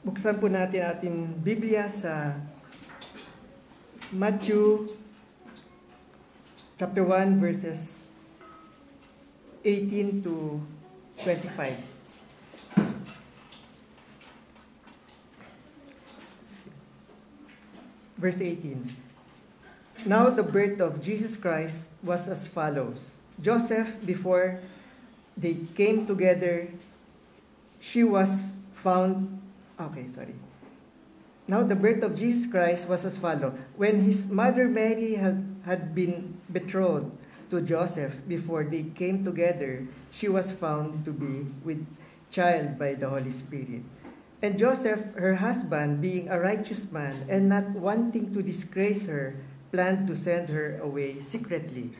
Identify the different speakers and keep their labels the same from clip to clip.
Speaker 1: Buksan po natin ating Biblia sa Matthew chapter 1 verses 18 to 25. Verse 18. Now the birth of Jesus Christ was as follows. Joseph, before they came together, Now the birth of Jesus Christ was as follows. When his mother Mary had been betrothed to Joseph, before they came together, she was found to be with child by the Holy Spirit. And Joseph, her husband, being a righteous man and not wanting to disgrace her, planned to send her away secretly.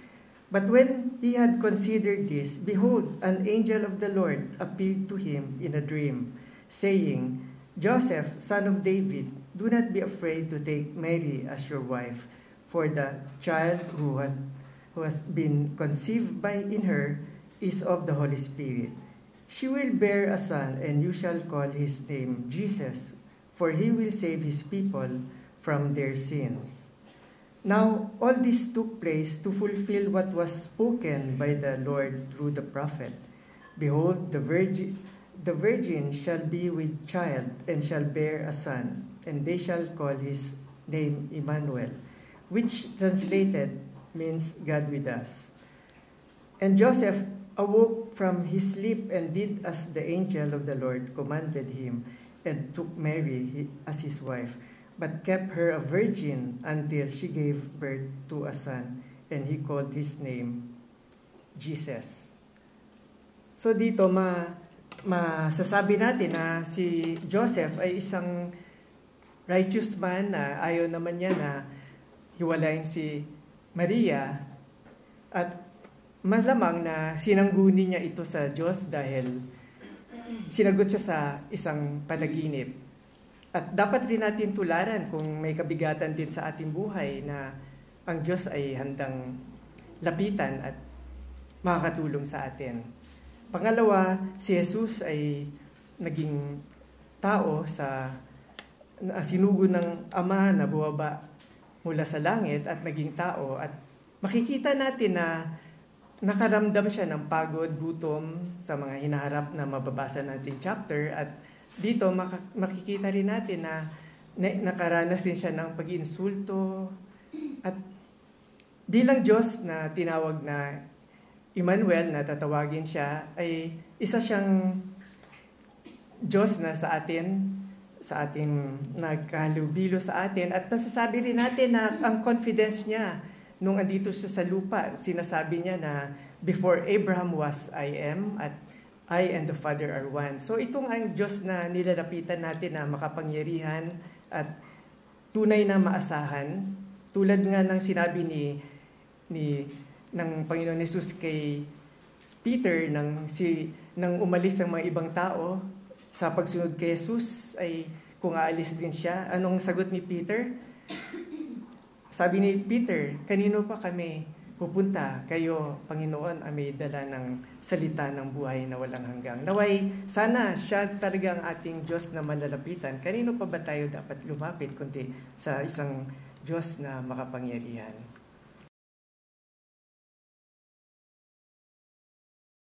Speaker 1: But when he had considered this, behold, an angel of the Lord appeared to him in a dream, saying, Joseph, son of David, do not be afraid to take Mary as your wife, for the child who has been conceived in her is of the Holy Spirit. She will bear a son, and you shall call his name Jesus, for he will save his people from their sins. Now, all this took place to fulfill what was spoken by the Lord through the prophet. Behold, the virgin shall be with child, and shall bear a son, and they shall call his name Emmanuel, which translated means God with us. And Joseph awoke from his sleep and did as the angel of the Lord commanded him, and took Mary as his wife, but kept her a virgin until she gave birth to a son, and he called his name Jesus. So dito masasabi natin na si Joseph ay isang righteous man na ayaw naman niya na hiwalayin si Maria, at malamang na sinangguni niya ito sa Diyos dahil sinagot siya sa isang panaginip. At dapat rin natin tularan kung may kabigatan din sa ating buhay na ang Diyos ay handang lapitan at makakatulong sa atin. Pangalawa, si Jesus ay naging tao sinugo ng Ama na buwaba mula sa langit at naging tao, at makikita natin na nakaramdam siya ng pagod, gutom sa mga hinaharap na mababasa natin chapter, at dito makikita rin natin na nakaranas rin siya ng pag-iinsulto, at bilang Diyos na tinawag na Emmanuel, na tatawagin siya, ay isa siyang Diyos na sa ating nagkahalubilo sa atin, at nasasabi rin natin na ang confidence niya nung andito siya sa lupa, sinasabi niya na before Abraham was, I am, at I and the Father are one. So itong ang Diyos na nilalapitan natin na makapangyarihan at tunay na maasahan, tulad nga ng sinabi ng Panginoon Jesus kay Peter nang umalis ang mga ibang tao sa pagsunod kay Jesus, ay kung aalis din siya, anong sagot ni Peter? Sabi ni Peter, kanino pa kami pupunta? Kayo, Panginoon, ay may dala ng salita ng buhay na walang hanggang. Naway, sana siya talaga ang ating Diyos na malalapitan. Kanino pa ba tayo dapat lumapit kundi sa isang Diyos na makapangyarihan?